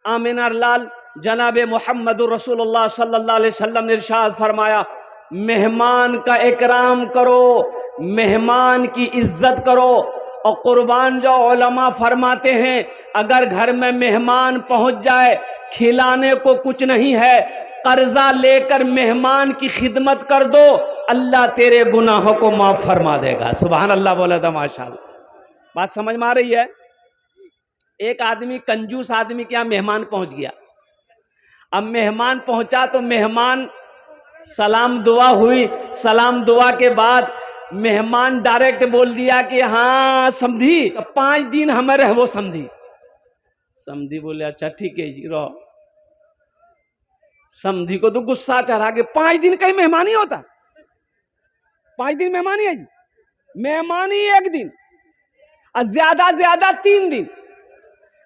आमिना लाल जनाब मोहम्मद रसूलुल्लाह सल्लल्लाहु अलैहि वसल्लम ने इरशाद फरमाया, मेहमान का इकराम करो, मेहमान की इज्जत करो। और कुर्बान जो उलमा फरमाते हैं, अगर घर में मेहमान पहुंच जाए, खिलाने को कुछ नहीं है, कर्जा लेकर मेहमान की खिदमत कर दो, अल्लाह तेरे गुनाहों को माफ फरमा देगा। सुभान अल्लाह बोला था माशाअल्लाह। बात समझ में आ रही है? एक आदमी, कंजूस आदमी के यहाँ मेहमान पहुंच गया। अब मेहमान पहुंचा तो मेहमान, सलाम दुआ हुई, सलाम दुआ के बाद मेहमान डायरेक्ट बोल दिया कि हाँ समधी, तो 5 दिन हमें रहो समधी। समधी बोले अच्छा ठीक है जी रहो। समधी को तो गुस्सा चढ़ा के 5 दिन कहीं मेहमान ही होता, 5 दिन मेहमान ही है जी, मेहमान ही 1 दिन, और ज्यादा ज्यादा 3 दिन,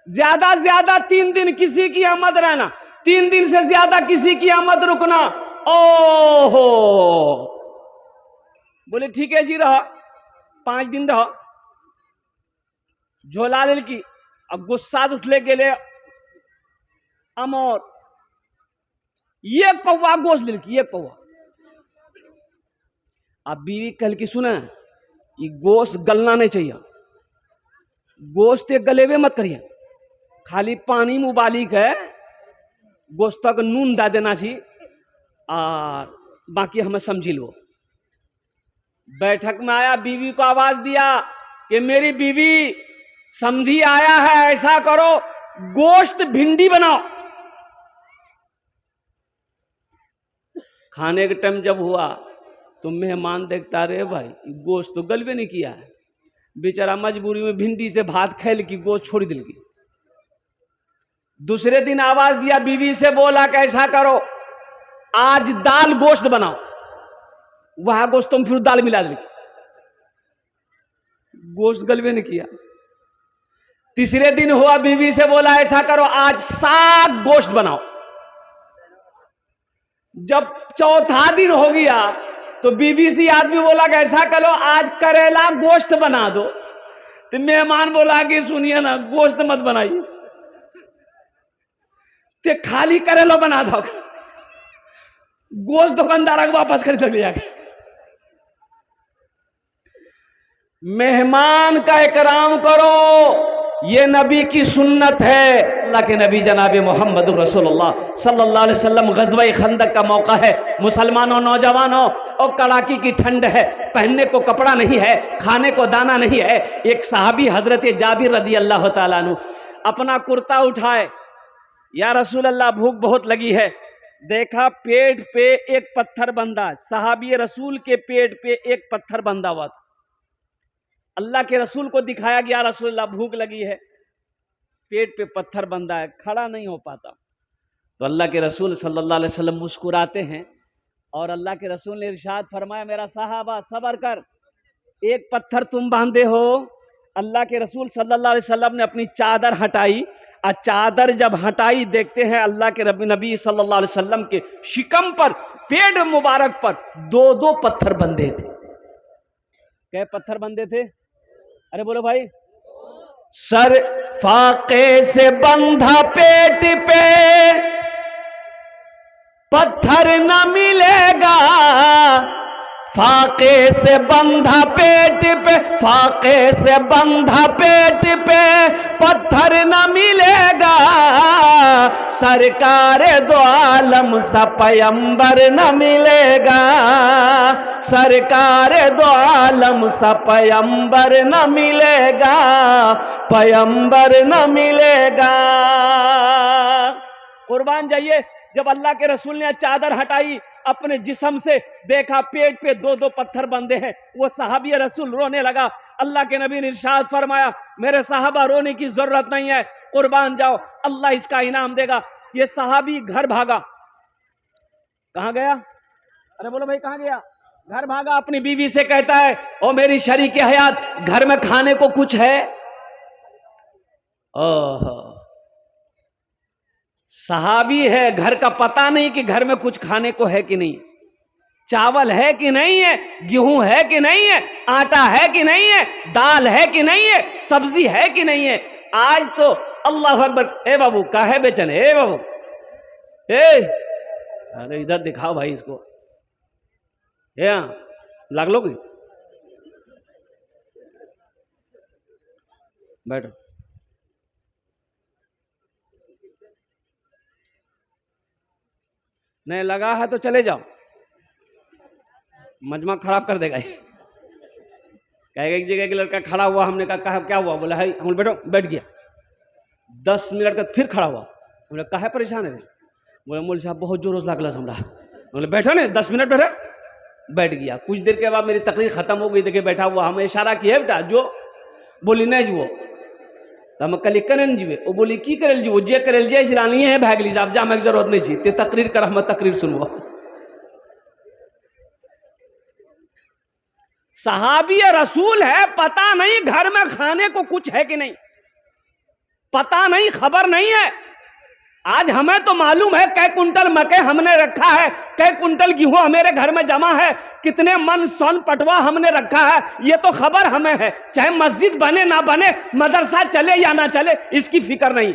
ज्यादा ज्यादा 3 दिन किसी की आमद रहना, 3 दिन से ज्यादा किसी की आमद रुकना। ओहो, बोले ठीक है जी रहो, 5 दिन रहो। झोला लेल की, अब गुस्सा उठले गेले अमोर, ये पौवा गोश्त लेल की, 1 पौवा। अब बीवी कल की सुना, ये गोश्त गलना नहीं चाहिए, गोश्त गलेवे मत करिए, खाली पानी में उबाली के गोश्त तक नून दा देना चाहिए, और बाकी हमें समझी लो। बैठक में आया, बीवी को आवाज दिया कि मेरी बीवी, समधी आया है, ऐसा करो गोश्त भिंडी बनाओ। खाने के टाइम जब हुआ तो मेहमान देखता, रे भाई गोश्त तो गलबे नहीं किया है, बेचारा मजबूरी में भिंडी से भात खेल की गोश्त छोड़ दिल की। दूसरे दिन आवाज दिया, बीवी से बोला कि ऐसा करो आज दाल गोश्त बनाओ, वहां गोश्त तुम फिर दाल मिला दे, गोश्त गलबे नहीं किया। तीसरे दिन हुआ, बीवी से बोला ऐसा करो आज साग गोश्त बनाओ। जब चौथा दिन हो गया तो बीवी से आदमी बोला कि ऐसा करो आज करेला गोश्त बना दो। तो मेहमान बोला कि सुनिए ना, गोश्त मत बनाइए, ते खाली करेला बना दो, गोश्त दुकानदार को वापस खरीद लिया। मेहमान का इकराम करो, ये नबी की सुन्नत है। अल्लाह के नबी जनाब मोहम्मद रसूलुल्लाह सल्लल्लाहु अलैहि वसल्लम, ग़ज़वा खंदक का मौका है, मुसलमानों नौजवानों, और कड़ाकी की ठंड है, पहनने को कपड़ा नहीं है, खाने को दाना नहीं है। एक सहाबी हजरत जाबिर रदी अल्लाह तआला अन्हु अपना कुर्ता उठाए, या रसूल अल्लाह भूख बहुत लगी है। देखा पेट पे एक पत्थर बंधा, सहाबी रसूल के पेट पे एक पत्थर बंधा हुआ था। अल्लाह के रसूल को दिखाया गया, रसूल अल्लाह भूख लगी है, पेट पे पत्थर बंधा है, खड़ा नहीं हो पाता। तो अल्लाह के रसूल सल्लल्लाहु अलैहि वसल्लम मुस्कुराते हैं, और अल्लाह के रसूल ने इरशाद फरमाया, मेरा साहबा सबर कर, एक पत्थर तुम बांधे हो। अल्लाह के रसूल सल्लल्लाहु अलैहि वसल्लम ने अपनी चादर हटाई, और चादर जब हटाई देखते हैं अल्लाह के नबी सल्लल्लाहु अलैहि वसल्लम के शिकम पर, पेट मुबारक पर 2-2 पत्थर बंधे थे। क्या पत्थर बंधे थे? अरे बोलो भाई। सर फाके से बंधा पेट पे पत्थर न मिलेगा, फाके से बंधा पेट पे, फाके से बंधा पेट पे पत्थर न मिलेगा, सरकार दो आलम सा पैगंबर न मिलेगा, सरकार दो आलम सा पैगंबर न मिलेगा, पैगंबर न मिलेगा। कुर्बान जाइए, जब अल्लाह के रसूल ने चादर हटाई, अपने जिस्म से देखा पेट पे 2-2 पत्थर बंधे हैं, वो सहाबी रसूल रोने लगा। अल्लाह के नबी ने इरशाद फरमाया, मेरे साहबा रोने की जरूरत नहीं है, कुर्बान जाओ, अल्लाह इसका इनाम देगा। ये सहाबी घर भागा। कहां गया? अरे बोलो भाई कहां गया? घर भागा, अपनी बीवी से कहता है, ओ मेरी शरीके हयात, घर में खाने को कुछ है? ओह, सहाबी है, घर का पता नहीं कि घर में कुछ खाने को है कि नहीं, चावल है कि नहीं है, गेहूं है कि नहीं है, आटा है कि नहीं है, दाल है कि नहीं है, सब्जी है कि नहीं है। आज तो अल्लाह अकबर। ए बाबू काहे बेचन, ए बाबू ए, अरे इधर दिखाओ भाई इसको, लाग लो कोई, बैठो। नहीं लगा है तो चले जाओ, मजमा खराब कर देगा ये। कहेगा एक जगह के लड़का खड़ा हुआ, हमने कहा क्या हुआ, बोला है हम बैठो, बैठ गया। 10 मिनट का फिर खड़ा हुआ, बोले काहे परेशान है, बोले मौलवी साहब बहुत जोर लागला हमरा। बोले बैठो ने, 10 मिनट बैठा, बैठ गया। कुछ देर के बाद मेरी तकरीर खत्म हो गई, देखे बैठा हुआ, हमें इशारा किया बेटा जो, बोली नहीं जुओ, तो हम कल करें जीवे, वो बोली की करेल जीवो, जे करेल जे इसलानी है भाग लीजिए, आप जामे की जरूरत नहीं छी, ते तकरीर कर, हम तकरीर सुनबो। सहाबी रसूल है, पता नहीं घर में खाने को कुछ है कि नहीं, पता नहीं, खबर नहीं है। आज हमें तो मालूम है कै कुंटल मकई हमने रखा है, कै कुंटल गेहूं हमारे घर में जमा है, कितने मन सोन पटवा हमने रखा है, ये तो खबर हमें है। चाहे मस्जिद बने ना बने, मदरसा चले या ना चले, इसकी फिक्र नहीं।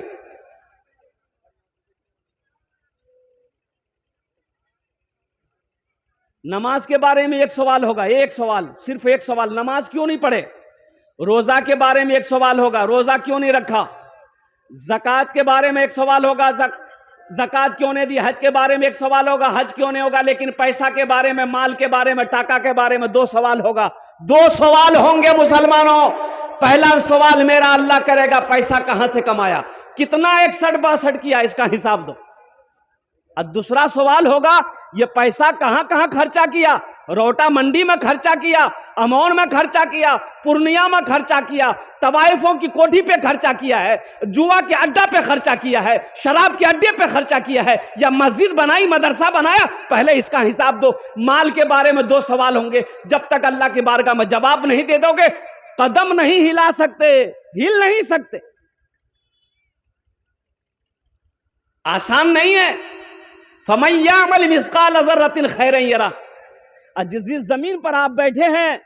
नमाज के बारे में एक सवाल होगा, एक सवाल, सिर्फ एक सवाल, नमाज क्यों नहीं पढ़े। रोजा के बारे में एक सवाल होगा, रोजा क्यों नहीं रखा। ज़कात के बारे में एक सवाल होगा, ज़कात क्यों नहीं दी। हज के बारे में एक सवाल होगा, हज क्यों नहीं होगा। लेकिन पैसा के बारे में, माल के बारे में, टाका के बारे में 2 सवाल होगा, 2 सवाल होंगे मुसलमानों। पहला सवाल मेरा अल्लाह करेगा, पैसा कहां से कमाया, कितना 61-62 किया, इसका हिसाब दो। और दूसरा सवाल होगा, ये पैसा कहां कहां खर्चा किया। रोटा मंडी में खर्चा किया, अमौन में खर्चा किया, पूर्णिया में खर्चा किया, तवाइफों की कोठी पे खर्चा किया है, जुआ के अड्डा पे खर्चा किया है, शराब के अड्डे पे खर्चा किया है, या मस्जिद बनाई, मदरसा बनाया, पहले इसका हिसाब दो। माल के बारे में 2 सवाल होंगे, जब तक अल्लाह की बारगाह में जवाब नहीं दे दोगे, कदम नहीं हिला सकते, हिल नहीं सकते। आसान नहीं है। फमन यामल मिस्काल ज़र्रतिन खैरन यरा। जिस जमीन पर आप बैठे हैं,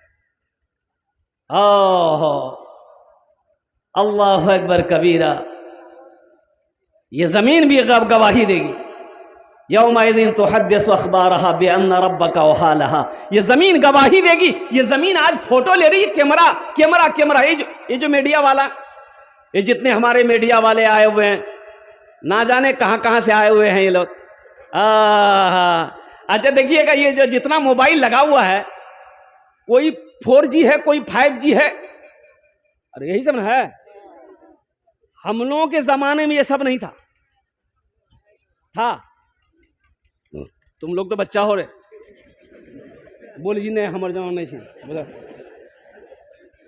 अल्लाह अकबर कबीरा, ये जमीन भी गवाही देगी। यौमइज़िन तुहद्दिसु अख़बारहा बिअन्न रब्बका वहालहा। ये जमीन गवाही देगी। ये जमीन आज फोटो ले रही है, कैमरा कैमरा कैमरा। ये जो मीडिया वाला, ये जितने हमारे मीडिया वाले आए हुए हैं, ना जाने कहां कहां से आए हुए हैं ये लोग। अच्छा देखिएगा, ये जो जितना मोबाइल लगा हुआ है, कोई 4G है, कोई 5G है, अरे यही सब ना है। हम लोगों के जमाने में ये सब नहीं था। तुम लोग तो बच्चा हो रहे, बोल जी नहीं हमारे जमाने नहीं बोला।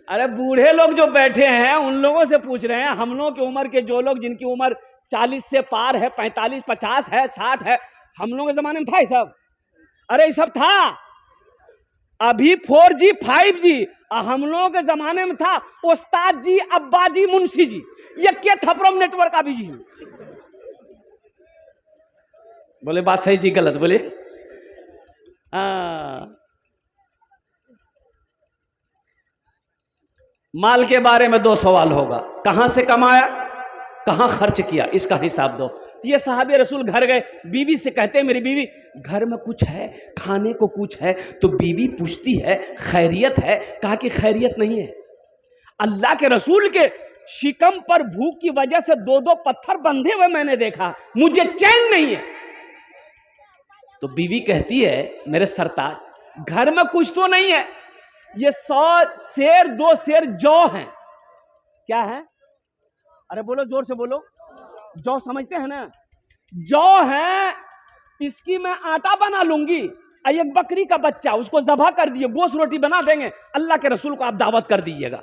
अरे बूढ़े लोग जो बैठे हैं, उन लोगों से पूछ रहे हैं। हम लोगों की उम्र के जो लोग, जिनकी उम्र 40 से पार है, 45, 50 है, 60 है, हम लोगों के जमाने में था ये सब। अरे ये सब था। अभी 4G 5G, हम लोगों के जमाने में था उस्ताद जी, अब्बा जी, मुंशी जी, ये क्या थपरम नेटवर्क अभी जी। बोले बात सही जी गलत बोले। माल के बारे में 2 सवाल होगा, कहां से कमाया, कहां खर्च किया, इसका हिसाब दो। ये साहबे रसूल घर गए, बीवी से कहते हैं मेरी बीवी घर में कुछ है, खाने को कुछ है। तो बीवी पूछती है खैरियत है, कहा कि खैरियत नहीं है। अल्लाह के रसूल के शिकम पर भूख की वजह से 2-2 पत्थर बंधे हुए मैंने देखा, मुझे चैन नहीं है। तो बीवी कहती है मेरे सरताज घर में कुछ तो नहीं है, ये 100 शेर 2 शेर जौ हैं। क्या है? अरे बोलो जोर से बोलो। जौ समझते हैं ना? जौ है, इसकी मैं आटा बना लूंगी, एक बकरी का बच्चा उसको ज़बह कर दिए, गोश्त रोटी बना देंगे, अल्लाह के रसूल को आप दावत कर दीजिएगा।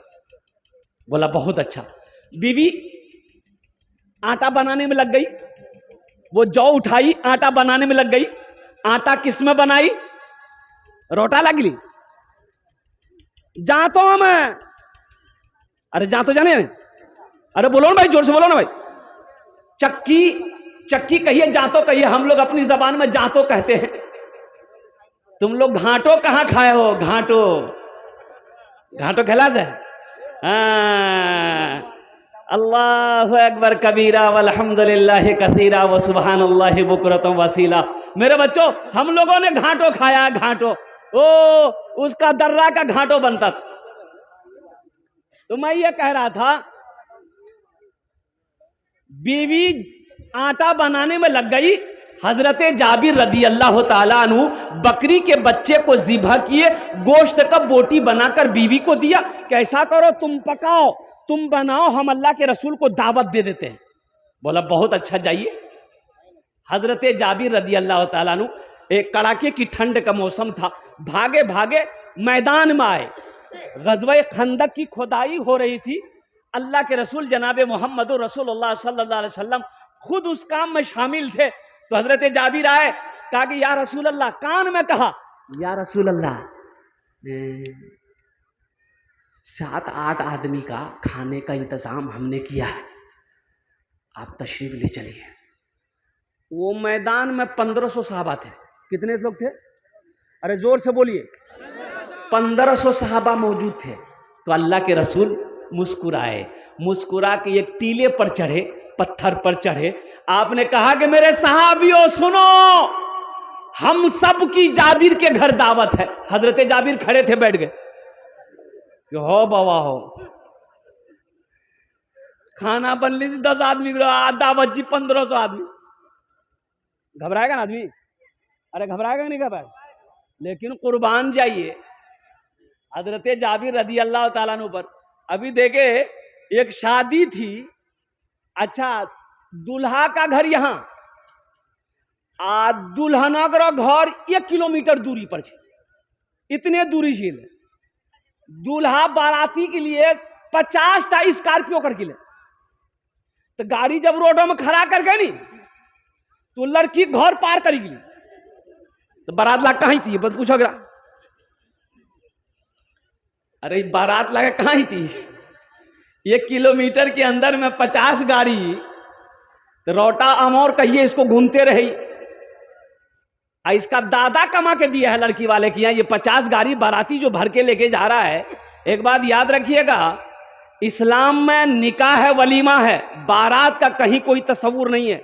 बोला बहुत अच्छा। बीवी आटा बनाने में लग गई, वो जौ उठाई, आटा बनाने में लग गई। आटा किस में बनाई? रोटा लगली जातो में। अरे जातो जाने? अरे बोलो ना भाई, जोर से बोलो ना भाई। चक्की, चक्की कहिए, जातो कहिए, हम लोग अपनी जबान में जातो कहते हैं। तुम लोग घाटो कहां खाए हो? घाटो, घाटो खिला जाए। अल्लाहु अकबर कबीरा वल्हम्दुलिल्लाहि कसीरा व सुब्हानल्लाहि बुकरतम वसीला। मेरे बच्चों, हम लोगों ने घाटो खाया, घाटो, ओ उसका दर्रा का घाटो बनता था। तो मैं ये कह रहा था, बीवी आटा बनाने में लग गई, हजरत जाबिर रदी अल्लाह ताला अन्हु बकरी के बच्चे को ज़िबह किए, गोश्त का बोटी बनाकर बीवी को दिया कि ऐसा करो, तुम पकाओ, तुम बनाओ, हम अल्लाह के रसूल को दावत दे देते हैं। बोला बहुत अच्छा, जाइए। हजरत जाबिर रदी अल्लाह ताला अन्हु, एक कड़ाके की ठंड का मौसम था, भागे भागे मैदान में आए। ग़ज़वा खंदक की खुदाई हो रही थी। अल्लाह के रसूल जनाब मोहम्मद रसूलुल्लाह सल्लल्लाहु अलैहि वसल्लम खुद उस काम में शामिल थे। तो हजरत जाबिर आए, कहा कि या रसूल अल्लाह, कान में कहा, या रसूल अल्लाह, 7-8 आदमी का खाने का इंतजाम हमने किया है, आप तशरीफ ले चलिए। वो मैदान में 1500 सहाबा थे। कितने लोग थे? अरे जोर से बोलिए। 1500 सहाबा मौजूद थे। तो अल्लाह के रसूल मुस्कुराए, मुस्कुरा के एक टीले पर चढ़े, पत्थर पर चढ़े, आपने कहा कि मेरे सहाबियों सुनो, हम सब की जाबिर के घर दावत है। हजरत जाबिर खड़े थे, बैठ गए कि हो बाबा हो, खाना बन लीजिए, 10 आदमी दावत जी, 1500 आदमी। घबराएगा ना आदमी? अरे घबराएगा नहीं घबराएगा, लेकिन कुर्बान जाइए हजरत जाबिर रदी अल्लाह ताला अन्हु पर। अभी देखे, एक शादी थी, अच्छा, दुल्हा का घर यहाँ, दुल्हना का घर 1 किलोमीटर दूरी पर छे, इतने दूरी छे। दूल्हा बाराती के लिए 50 टा स्कॉर्पियो करके ले, तो गाड़ी जब रोडों में खड़ा कर गई नी, तो लड़की घर पार करेगी, तो बारात ला कहीं थी, बस पूछो गिरा, अरे बारात लगा कहाँ थी? 1 किलोमीटर के अंदर में 50 गाड़ी, तो रोटा अमौर कहिए इसको घूमते रही। इसका दादा कमा के दिया है लड़की वाले की, ये 50 गाड़ी बाराती जो भर के लेके जा रहा है। एक बात याद रखिएगा, इस्लाम में निकाह है, वलीमा है, बारात का कहीं कोई तस्वुर नहीं है।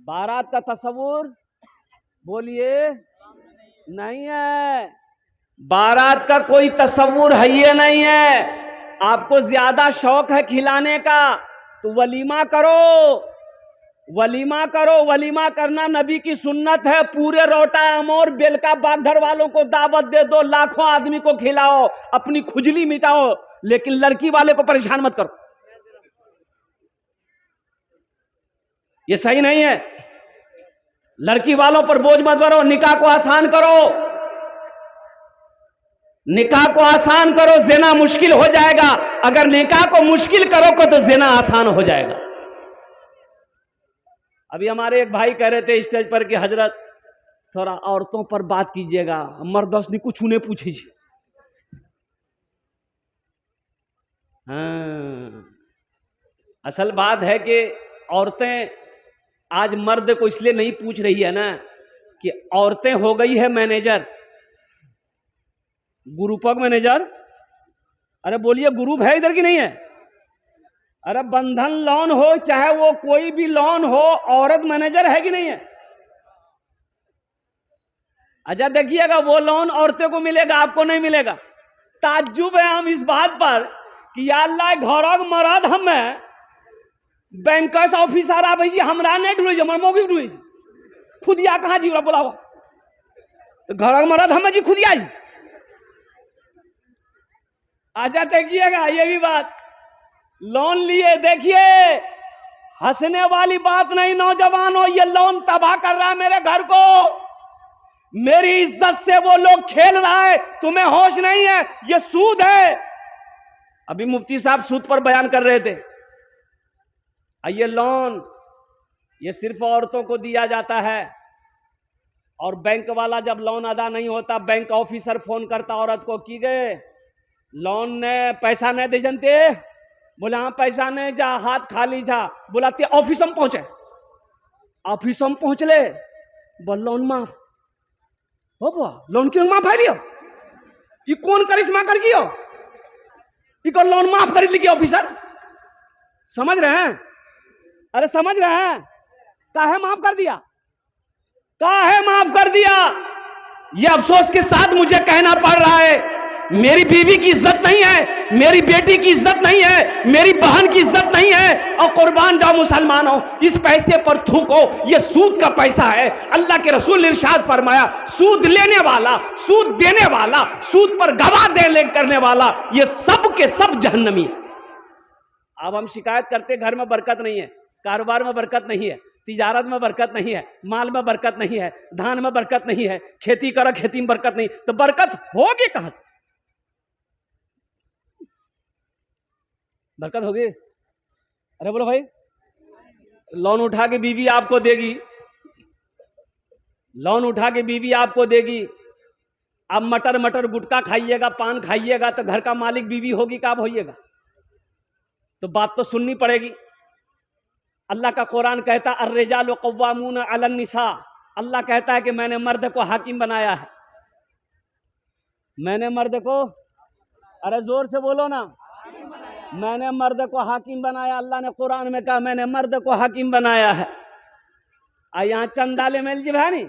बारात का तस्वुर बोलिए नहीं है, बारात का कोई तस्वुर है ये नहीं है। आपको ज्यादा शौक है खिलाने का तो वलीमा करो, वलीमा करो। वलीमा करना नबी की सुन्नत है। पूरे रोटा अमौर बेलका बाग घर वालों को दावत दे दो, लाखों आदमी को खिलाओ, अपनी खुजली मिटाओ, लेकिन लड़की वाले को परेशान मत करो, ये सही नहीं है। लड़की वालों पर बोझ मत भरो, निकाह को आसान करो, निकाह को आसान करो, ज़िना मुश्किल हो जाएगा। अगर निकाह को मुश्किल करोगे तो ज़िना आसान हो जाएगा। अभी हमारे एक भाई कह रहे थे स्टेज पर कि हजरत थोड़ा औरतों पर बात कीजिएगा, मर्दों कुछ उन्हें पूछी। हाँ, असल बात है कि औरतें आज मर्द को इसलिए नहीं पूछ रही है ना कि औरतें हो गई है मैनेजर, ग्रुपक मैनेजर। अरे बोलिए, ग्रुप है इधर की नहीं है? अरे बंधन लोन हो चाहे वो कोई भी लोन हो, औरत मैनेजर है कि नहीं है? अच्छा देखिएगा, वो लोन औरतें को मिलेगा, आपको नहीं मिलेगा। ताज्जुब है हम इस बात पर कि या अल्लाह घर मरद हमें बैंकर्स ऑफिसर आ भाई हमरा नहीं ढूंढे, हमारे मौकी ढूंढे, खुदिया कहाँ जी बोलावा, तो घर मरद हमें जी खुदिया जी। आजा देखिएगा ये भी बात, लोन लिए, देखिए हंसने वाली बात नहीं नौजवानों, ये लोन तबाह कर रहा है मेरे घर को, मेरी इज्जत से वो लोग खेल रहा है, तुम्हें होश नहीं है, ये सूद है। अभी मुफ्ती साहब सूद पर बयान कर रहे थे। ये लोन ये सिर्फ औरतों को दिया जाता है, और बैंक वाला जब लोन अदा नहीं होता, बैंक ऑफिसर फोन करता औरत को कि गए लोन ने पैसा नहीं दे जनते, बोले हाँ पैसा नहीं, जा हाथ खाली जा, बुलाते ऑफिस में पहुंचे, ऑफिस में पहुंचले, बोल लोन माफ हो, लोन क्यों माफ है लियो, ये कौन करिश्मा कर गियो, इको लोन माफ कर लीजिए ऑफिसर। समझ रहे हैं? अरे समझ रहे हैं? काहे माफ कर दिया? काहे माफ कर दिया? ये अफसोस के साथ मुझे कहना पड़ रहा है, मेरी बीवी की इज्जत नहीं है, मेरी बेटी की इज्जत नहीं है, मेरी बहन की इज्जत नहीं है। और कुर्बान जाओ मुसलमानों, इस पैसे पर थूको, ये सूद का पैसा है। अल्लाह के रसूल ने इरशाद फरमाया, सूद लेने वाला, सूद देने वाला, सूद पर गवाह दे करने वाला, ये सब के सब जहन्नमी है। अब हम शिकायत करते घर में बरकत नहीं है, कारोबार में बरकत नहीं है, तिजारत में बरकत नहीं है, माल में बरकत नहीं है, धान में बरकत नहीं है, खेती करो खेती में बरकत नहीं, तो बरकत होगी कहां से? बरकत होगी? अरे बोलो भाई, लोन उठा के बीवी आपको देगी, लोन उठा के बीवी आपको देगी। अब मटर मटर गुटखा खाइएगा, पान खाइएगा, तो घर का मालिक बीवी होगी, कब होइएगा? तो बात तो सुननी पड़ेगी। अल्लाह का कुरान कहता है अर्रिजालु कव्वामून अलन निसा, अल्लाह कहता है कि मैंने मर्द को हाकिम बनाया है। मैंने मर्द को, अरे जोर से बोलो ना, मैंने मर्द को हाकिम बनाया। अल्लाह ने कुरान में कहा मैंने मर्द को हाकिम बनाया है। आ यहाँ चंदाले मेल जी भाई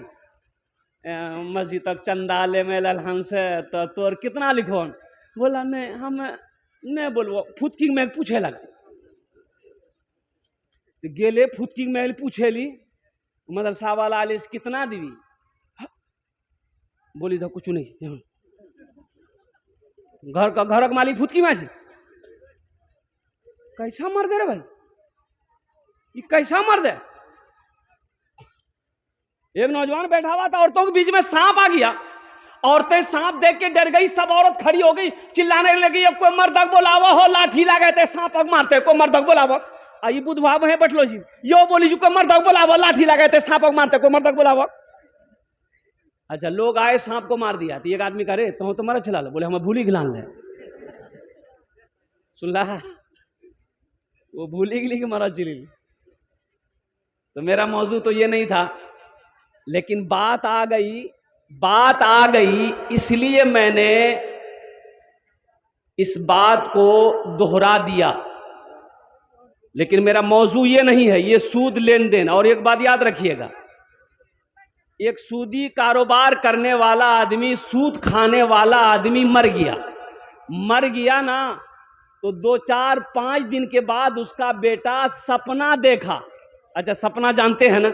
मस्जिद तक चंदाले मेल हंस तो तोर कितना लिखो? बोला नहीं हम नहीं बोलबो, फुटकी में पूछे लगती तो गेले फुटकी में पूछेली मदरसा वाला आलिस कितना दीवी? बोली तो कुछ नहीं, घर का मालिक फुटकी में कैसा मर्द है रे भाई? ये कैसा मर्द है? एक नौजवान बैठा हुआ था, औरतों के बीच में सांप आ गया। औरतें सांप देख के डर गई, सब औरत खड़ी हो गई, चिल्लाने लगी कोई मर्दक बोलावा हो, लाठी लगाते सांप मारते, कोई मर्दक बोलावा। आई बुधवा वहीं बैठलो जी, यो बोली जी कोई मर्दक बोलावा, लाठी लगाते सांप मारते, कोई मर्दक बोलावा। अच्छा लोग आए, सांप को मार दिया। तो एक आदमी करे तो तुम्हारा चला लो, बोले हमें भूली गिलान ले। सुन ला वो भूली गिली कि मारा चिली। तो मेरा मौजू तो ये नहीं था, लेकिन बात आ गई, इसलिए मैंने इस बात को दोहरा दिया। लेकिन मेरा मौजू ये नहीं है, ये सूद लेन देन। और एक बात याद रखिएगा, एक सूदी कारोबार करने वाला आदमी, सूद खाने वाला आदमी मर गया ना, तो 2, 4, 5 दिन के बाद उसका बेटा सपना देखा। अच्छा सपना जानते हैं ना?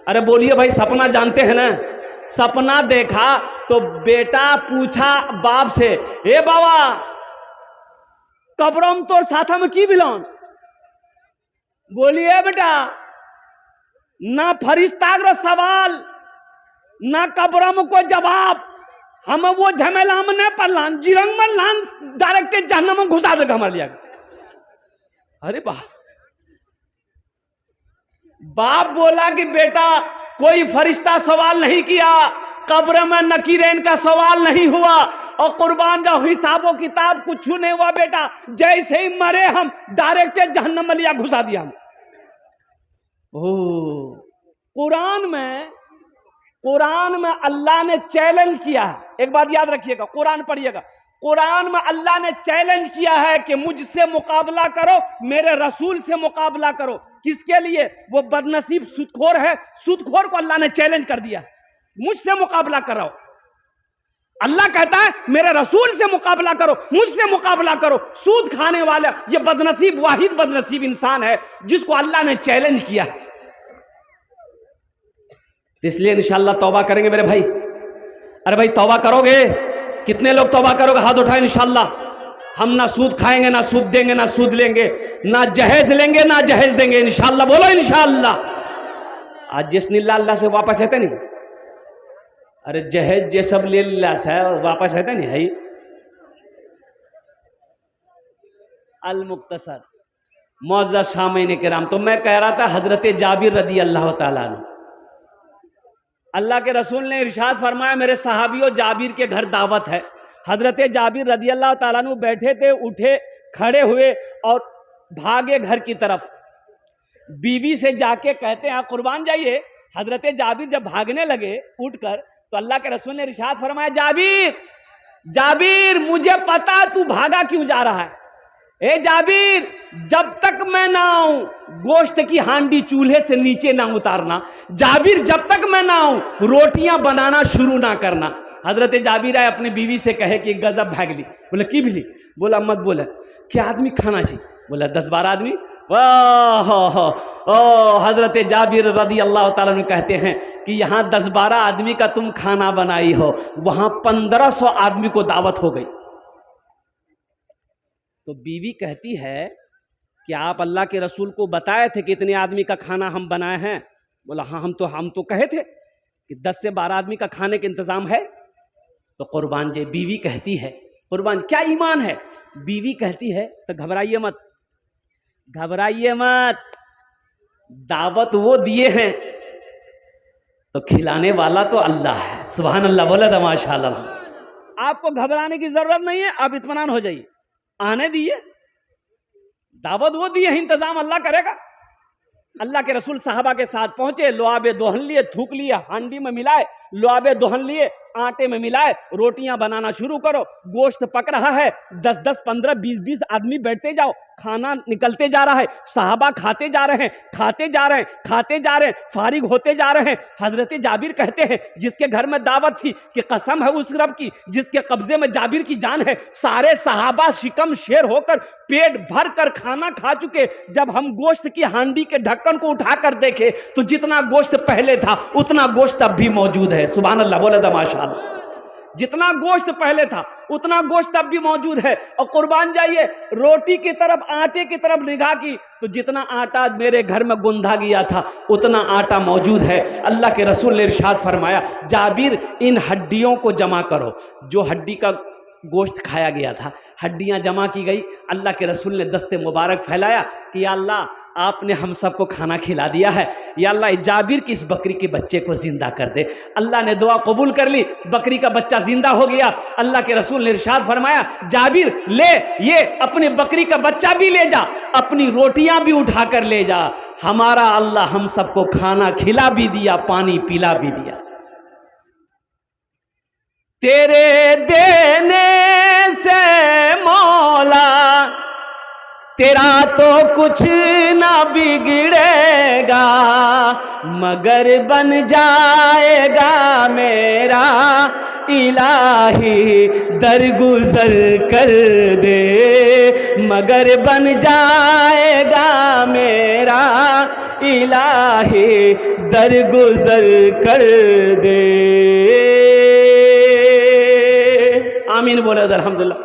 अरे बोलिए भाई, सपना जानते हैं ना? सपना देखा तो बेटा पूछा बाप से, हे बाबा कब्रम तोर साथ में की बिलोन? बोलिए बेटा, ना फरिश्ता रो सवाल, ना कब्रम को जवाब, हम वो झमेला में नहीं पड़लान, जिरंग में लान डायरेक्ट जहन्नम में घुसा देगा हमारे लिया। अरे बाप बोला कि बेटा कोई फरिश्ता सवाल नहीं किया, कब्र में नकीरेन का सवाल नहीं हुआ, और कुर्बान जाओ हिसाबो किताब कुछ नहीं हुआ बेटा। जैसे ही मरे हम डायरेक्ट जहन्नम में लिया घुसा दिया हम। कुरान में अल्लाह ने चैलेंज किया है। एक बात याद रखिएगा, कुरान पढ़िएगा, कुरान में अल्लाह ने चैलेंज किया है कि मुझसे मुकाबला करो, मेरे रसूल से मुकाबला करो। किसके लिए? वो बदनसीब सूदखोर है, सूदखोर को अल्लाह ने चैलेंज कर दिया, मुझसे मुकाबला करो। अल्लाह कहता है मेरे रसूल से मुकाबला करो, मुझसे मुकाबला करो। सूद खाने वाला ये बदनसीब, वाहिद बदनसीब इंसान है जिसको अल्लाह ने चैलेंज किया है। इसलिए इंशाअल्लाह तौबा करेंगे मेरे भाई। अरे भाई तौबा करोगे? कितने लोग तौबा करोगे? हाथ उठाए। इंशाअल्लाह हम ना सूद खाएंगे, ना सूद देंगे, ना सूद लेंगे, ना जहेज लेंगे, ना जहेज देंगे। इंशाअल्लाह बोलो इंशाअल्लाह। आज जिस नीला अल्लाह से वापस है नहीं, अरे जहेज जे सब ले ला वापस है नहीं है। अल मुख्तसर मौजूद सामईन किराम, तो मैं कह रहा था हजरत जाबिर रदी अल्लाह ताला अन्हु, अल्लाह के रसूल ने इरशाद फरमाया मेरे सहाबियों जाबिर के घर दावत है। हजरत जाबिर रदी अल्लाह ताला अन्हु बैठे थे, उठे, खड़े हुए और भागे घर की तरफ। बीवी से जाके कहते हैं कुर्बान जाइए। हजरत जाबिर जब भागने लगे उठकर, तो अल्लाह के रसूल ने इरशाद फरमाया जाबिर जाबिर मुझे पता तू भागा क्यों जा रहा है। ए जाबिर, जब तक मैं ना आऊं गोश्त की हांडी चूल्हे से नीचे ना उतारना। जाबिर, जब तक मैं ना आऊं रोटियां बनाना शुरू ना करना। हजरत जाबिर आए अपनी बीवी से कहे कि गजब भागली। बोले की भली? बोला मत बोले, क्या आदमी खाना चाहिए? बोला 10-12 आदमी। वाह ओ हजरत जाबिर रदी अल्लाह ताला अन्हु कहते हैं कि यहाँ 10-12 आदमी का तुम खाना बनाई हो, वहां 1500 आदमी को दावत हो गई। तो बीवी कहती है कि आप अल्लाह के रसूल को बताए थे कि इतने आदमी का खाना हम बनाए हैं? बोला हाँ, हम तो कहे थे कि 10 से 12 आदमी का खाने का इंतजाम है। तो कुर्बान जी बीवी कहती है, कुर्बान क्या ईमान है, बीवी कहती है तो घबराइए मत, घबराइए मत, दावत वो दिए हैं तो खिलाने वाला तो अल्लाह है। सुभान अल्लाह, बोला था माशाअल्लाह। आपको घबराने की जरूरत नहीं है, आप इत्मीनान हो जाइए, आने दिए, दावत वो दिए, इंतजाम अल्लाह करेगा। अल्लाह के रसूल साहबा के साथ पहुंचे, लुआबे दोहन लिए, थूक लिए, हांडी में मिलाए, लुआबे दोहन लिए, आटे में मिलाए, रोटियां बनाना शुरू करो। गोश्त पक रहा है, 10-10, 15, 20-20 आदमी बैठते जाओ, खाना निकलते जा रहा है, साहबा खाते जा रहे हैं, खाते जा रहे हैं, खाते जा रहे हैं, फारिग होते जा रहे हैं। हजरत जाबिर कहते हैं जिसके घर में दावत थी कि कसम है उस रब की जिसके कब्जे में जाबिर की जान है, सारे साहबा शिकम शेर होकर पेट भर कर खाना खा चुके। जब हम गोश्त की हांडी के ढक्कन को उठाकर देखे तो जितना गोश्त पहले था उतना गोश्त अब भी मौजूद है। सुभान अल्लाह, बोला था माशाअल्लाह। जितना गोश्त पहले था उतना गोश्त अब भी मौजूद है। और कुर्बान जाइए, रोटी की तरफ, आटे की तरफ निगाह की तो जितना आटा मेरे घर में गुंधा गया था उतना आटा मौजूद है। अल्लाह के रसूल ने इरशाद फरमाया, जाबिर इन हड्डियों को जमा करो। जो हड्डी का गोश्त खाया गया था, हड्डियां जमा की गई। अल्लाह के रसूल ने दस्ते मुबारक फैलाया कि या अल्लाह, आपने हम सबको खाना खिला दिया है, या अल्लाह जाबिर की इस बकरी के बच्चे को जिंदा कर दे। अल्लाह ने दुआ कबूल कर ली, बकरी का बच्चा जिंदा हो गया। अल्लाह के रसूल ने इरशाद फरमाया, जाबिर ले, ये अपनी बकरी का बच्चा भी ले जा, अपनी रोटियां भी उठा कर ले जा। हमारा अल्लाह हम सबको खाना खिला भी दिया, पानी पिला भी दिया। तेरे देने से मौला तेरा तो कुछ ना बिगड़ेगा, मगर बन जाएगा मेरा इलाही दरगुजर कर दे, मगर बन जाएगा मेरा इलाही दरगुजर कर दे। आमीन बोले अल्हम्दुलिल्लाह।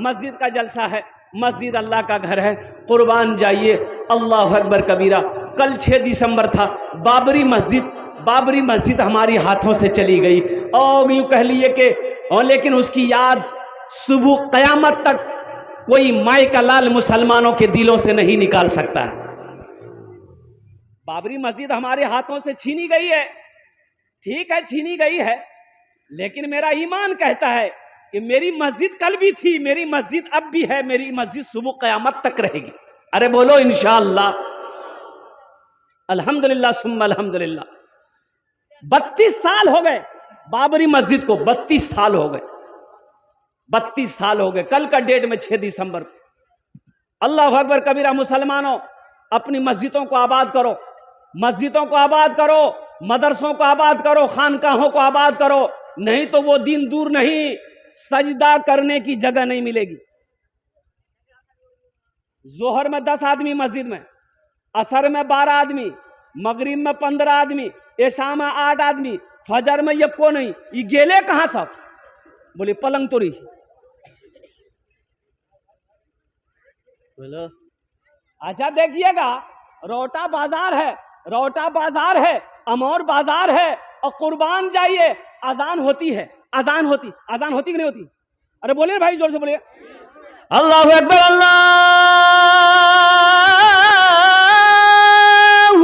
मस्जिद का जलसा है, मस्जिद अल्लाह का घर है। कुर्बान जाइए, अल्लाह अकबर कबीरा। कल 6 दिसंबर था, बाबरी मस्जिद हमारी हाथों से चली गई। और यूँ कह लिए कि लेकिन उसकी याद सुबह क़यामत तक कोई माई का लाल मुसलमानों के दिलों से नहीं निकाल सकता है। बाबरी मस्जिद हमारे हाथों से छीनी गई है, ठीक है छीनी गई है, लेकिन मेरा ईमान कहता है कि मेरी मस्जिद कल भी थी, मेरी मस्जिद अब भी है, मेरी मस्जिद सुबह क़यामत तक रहेगी। अरे बोलो इंशाअल्लाह, अल्हम्दुलिल्लाह सुम्मा अल्हम्दुलिल्लाह। 32 साल हो गए बाबरी मस्जिद को, 32 साल हो गए, 32 साल हो गए। कल का डेट में 6 दिसंबर। अल्लाह अकबर कबीरा। मुसलमानों, अपनी मस्जिदों को आबाद करो, मस्जिदों को आबाद करो, मदरसों को आबाद करो, खानकाहों को आबाद करो, नहीं तो वो दिन दूर नहीं, सजदा करने की जगह नहीं मिलेगी। जोहर में 10 आदमी मस्जिद में, असर में 12 आदमी, मगरिब में 15 आदमी, ऐशा में 8 आदमी, फजर में यक्को नहीं। ये गेले कहां सब? बोले पलंग तोड़ी। बोलो अच्छा देखिएगा, रोटा बाजार है, रोटा बाजार है, अमौर बाजार है, और कुर्बान जाइए अजान होती है, अजान होती कि नहीं होती? अरे बोलिए भाई, जोर से बोलिए। अल्लाहु अकबर, अल्लाहु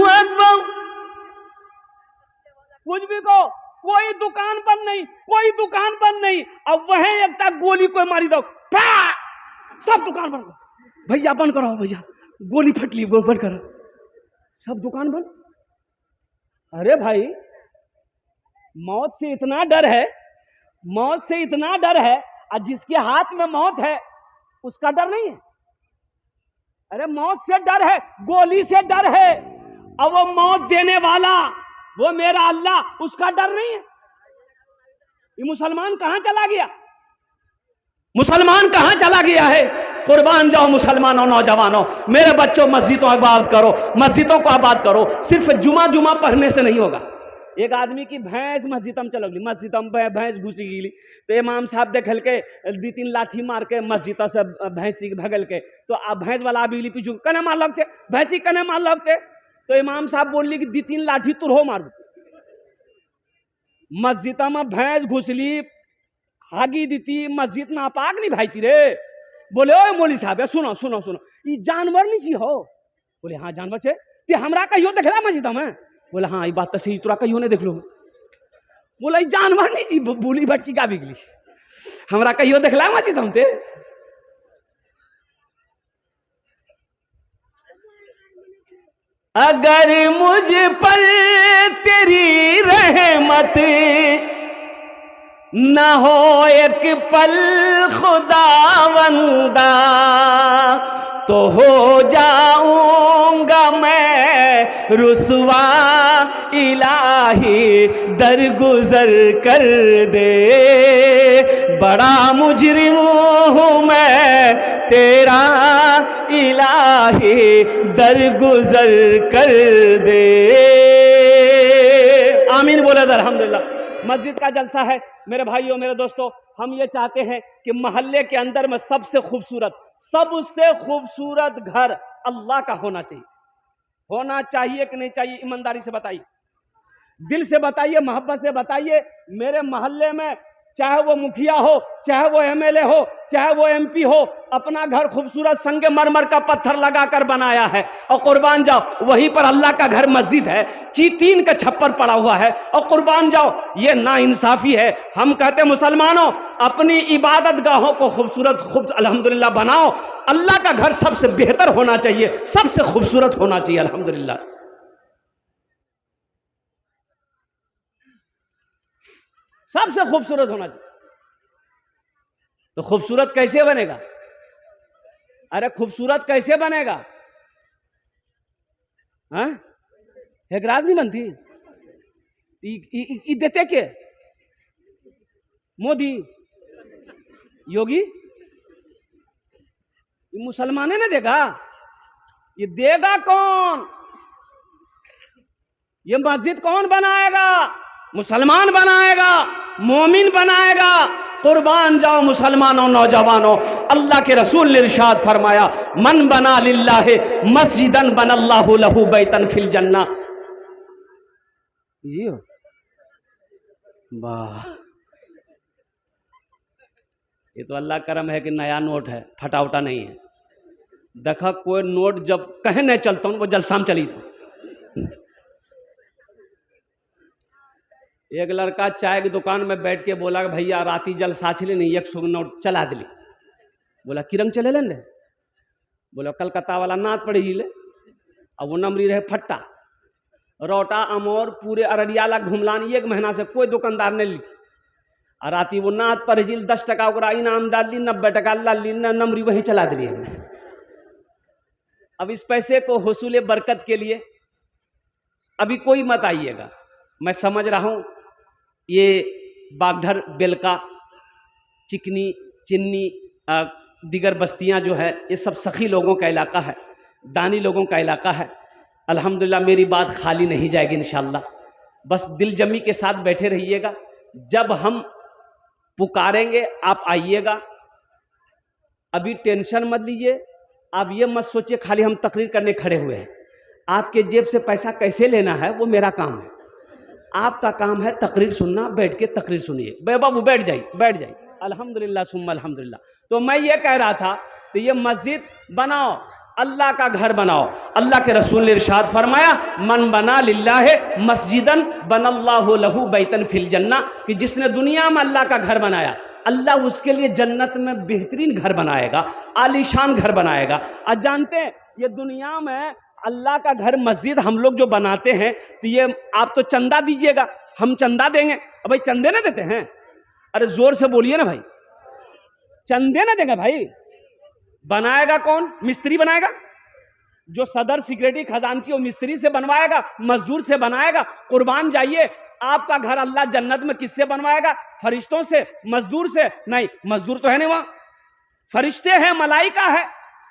अकबर। कुछ भी कहो, कोई दुकान बंद नहीं, कोई दुकान बंद नहीं। अब वह एक तक गोली कोई मारी दो, सब दुकान बंद करो, भैया बंद करो, भैया गोली फट ली, वो बंद करो, सब दुकान बंद। अरे भाई, मौत से इतना डर है, मौत से इतना डर है, और जिसके हाथ में मौत है उसका डर नहीं है? अरे मौत से डर है, गोली से डर है, और वो मौत देने वाला वो मेरा अल्लाह, उसका डर नहीं है। ये मुसलमान कहां चला गया? मुसलमान कहां चला गया है? कुर्बान जाओ मुसलमानों, नौजवानों, मेरे बच्चों, मस्जिदों आबाद करो, मस्जिदों को आबाद करो। सिर्फ जुमा पढ़ने से नहीं होगा। एक आदमी की भैंस मस्जिद में चलो गई, मस्जिद में भैंस घुसी गई, तो इमाम साहब देखल के 2-3 लाठी मार के मस्जिद से भैंसी भगल के, तो भैंस वाला भी पीछू कने मार लगते, भैंसी कने मार लगते, तो इमाम साहब बोली कि 2-3 लाठी तुरहो मार। मस्जिद में भैंस घुसली, हागी दी, मस्जिद में नापाक नहीं भाई रे। बोले ओ मौली साहब सुनो सुनो सुनो, ये जानवर नहीं सी हो? बोले हाँ जानवर छे, ते हमरा कहियो देखला मस्जिद में? बोले हाँ ये बात तो सही, तोरा कहियो नहीं देख लो। बोला ये जानवर नहीं सी, बोली भटकी का बिगली, हमरा कहियो देखला मस्जिद में? ते अगर मुझ पर तेरी रहमत न हो एक पल खुदावंदा, तो हो जाऊंगा मैं रुसवा, इलाही दरगुजर कर दे। बड़ा मुजरिम हूँ मैं तेरा, इलाही दरगुजर कर दे। आमीन बोले अल्हम्दुलिल्लाह। मस्जिद का जलसा है मेरे भाइयों, मेरे दोस्तों, हम ये चाहते हैं कि मोहल्ले के अंदर में सबसे खूबसूरत घर अल्लाह का होना चाहिए। होना चाहिए कि नहीं चाहिए? ईमानदारी से बताइए, दिल से बताइए, मोहब्बत से बताइए। मेरे मोहल्ले में चाहे वो मुखिया हो, चाहे वो एमएलए हो, चाहे वो एमपी हो, अपना घर खूबसूरत संगमरमर का पत्थर लगाकर बनाया है, और कुर्बान जाओ वहीं पर अल्लाह का घर मस्जिद है, टीन का छप्पर पड़ा हुआ है, और कुर्बान जाओ ये नाइंसाफी है। हम कहते मुसलमानों, अपनी इबादत गाहों को खूब अल्हम्दुलिल्लाह बनाओ। अल्लाह का घर सबसे बेहतर होना चाहिए, सबसे खूबसूरत होना चाहिए। अल्हम्दुलिल्लाह, सबसे खूबसूरत होना चाहिए। तो खूबसूरत कैसे बनेगा? अरे खूबसूरत कैसे बनेगा? हाँ, एक राज नहीं बनती। देते के मोदी, योगी, ये मुसलमाने ने देगा? ये देगा कौन? ये मस्जिद कौन बनाएगा? मुसलमान बनाएगा, मोमिन बनाएगा। कुर्बान जाओ मुसलमानों, नौजवानों, अल्लाह के रसूल ने इरशाद फरमाया, मन बना लिल्लाहि मस्जिदन बनल्लाहु लहू बैतन फिल जन्ना। जी वाह, ये तो अल्लाह करम है कि नया नोट है, फटा उटा नहीं है। देखा कोई नोट जब कहीं नहीं चलता हूँ, वो जलसा में चली था। एक लड़का चाय की दुकान में बैठ के बोला कि भैया राती जलसा चले नहीं, 100 नोट चला दिली। बोला किरंग चले लें? बोला कलकत्ता वाला नाथ पड़ी ले, अब वो नमरी रहे फट्टा, रोटा अमोर पूरे अररिया ला घुमलान 1 महीना से कोई दुकानदार ने लिखी। और राती वो नाथ पर 10 टका ओकरा इनाम डाल दी, 90 टका ली, नमरी वही चला दिली। अब इस पैसे को हुसूल बरकत के लिए अभी कोई मत आइएगा, मैं समझ रहा हूँ ये बागधर, बेलका, चिकनी, चिन्नी, दीगर बस्तियां जो है, ये सब सखी लोगों का इलाका है, दानी लोगों का इलाका है। अल्हम्दुलिल्लाह मेरी बात खाली नहीं जाएगी इंशाअल्लाह। बस दिल जमी के साथ बैठे रहिएगा, जब हम पुकारेंगे आप आइएगा। अभी टेंशन मत लीजिए, आप ये मत सोचिए खाली हम तकरीर करने खड़े हुए हैं। आपके जेब से पैसा कैसे लेना है वो मेरा काम है, आपका काम है तकरीर सुनना। बैठ के तकरीर सुनिए, बाबू बैठ जाइए, बैठ जाइए। अल्हम्दुलिल्लाह सुम्मा अल्हम्दुलिल्लाह। तो मैं ये कह रहा था कि ये मस्जिद बनाओ, अल्लाह का घर बनाओ। अल्लाह के रसूल ने इरशाद फरमाया, मन बना लिल्लाहि मस्जिदन बनल्लाहु लहू बैतन फिल जन्ना, कि जिसने दुनिया में अल्लाह का घर बनाया, अल्लाह उसके लिए जन्नत में बेहतरीन घर बनाएगा, आलीशान घर बनाएगा। आज जानते हैं ये दुनिया में अल्लाह का घर मस्जिद हम लोग जो बनाते हैं, तो ये आप तो चंदा दीजिएगा, हम चंदा देंगे। अब भाई चंदे ना देते हैं? अरे जोर से बोलिए ना भाई, चंदे ना देंगे भाई। बनाएगा कौन? मिस्त्री बनाएगा। जो सदर सिक्योरिटी खजानची वो मिस्त्री से बनवाएगा, मजदूर से बनाएगा। कुर्बान जाइए, आपका घर अल्लाह जन्नत में किससे बनवाएगा? फरिश्तों से, मजदूर से नहीं। मजदूर तो है नहीं, वहां फरिश्ते हैं, मलाइका है,